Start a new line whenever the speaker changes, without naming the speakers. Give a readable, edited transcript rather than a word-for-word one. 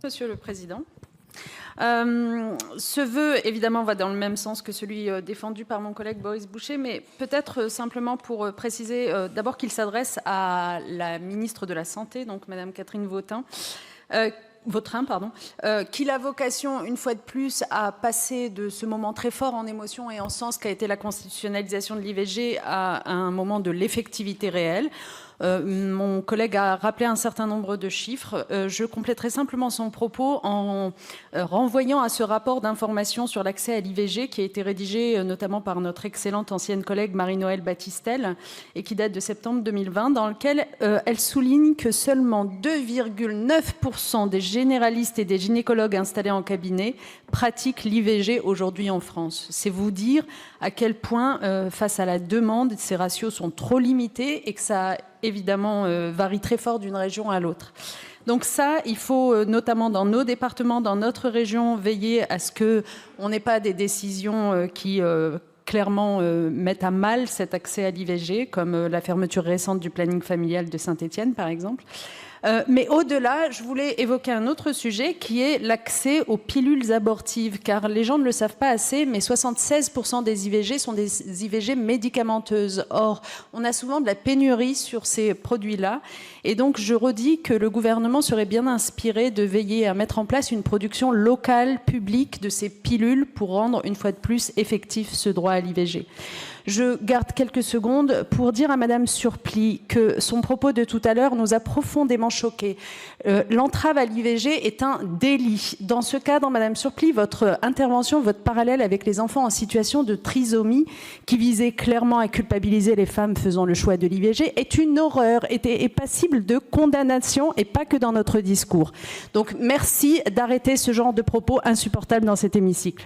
Monsieur le Président. Ce vœu, évidemment, va dans le même sens que celui défendu par mon collègue Boris Boucher, mais peut-être simplement pour préciser d'abord qu'il s'adresse à la ministre de la Santé, donc Madame Catherine Vautrin, qu'il a vocation, une fois de plus, à passer de ce moment très fort en émotion et en sens qu'a été la constitutionnalisation de l'IVG à un moment de l'effectivité réelle. Mon collègue a rappelé un certain nombre de chiffres. Je compléterai simplement son propos en renvoyant à ce rapport d'information sur l'accès à l'IVG qui a été rédigé notamment par notre excellente ancienne collègue Marie-Noëlle Battistel et qui date de septembre 2020, dans lequel elle souligne que seulement 2,9% des généralistes et des gynécologues installés en cabinet pratiquent l'IVG aujourd'hui en France. C'est vous dire à quel point, face à la demande, ces ratios sont trop limités et que ça évidemment varie très fort d'une région à l'autre. Donc ça, il faut notamment dans nos départements, dans notre région, veiller à ce qu'on n'ait pas des décisions qui clairement mettent à mal cet accès à l'IVG, comme la fermeture récente du planning familial de Saint-Étienne, par exemple. Mais au-delà, je voulais évoquer un autre sujet qui est l'accès aux pilules abortives, car les gens ne le savent pas assez, mais 76% des IVG sont des IVG médicamenteuses. Or, on a souvent de la pénurie sur ces produits-là, et donc je redis que le gouvernement serait bien inspiré de veiller à mettre en place une production locale, publique de ces pilules pour rendre, une fois de plus, effectif ce droit à l'IVG. Je garde quelques secondes pour dire à Madame Surplis que son propos de tout à l'heure nous a profondément choqués. L'entrave à l'IVG est un délit. Dans ce cadre, Madame Surplis, votre intervention, votre parallèle avec les enfants en situation de trisomie, qui visait clairement à culpabiliser les femmes faisant le choix de l'IVG, est une horreur, est passible de condamnation et pas que dans notre discours. Donc merci d'arrêter ce genre de propos insupportables dans cet hémicycle.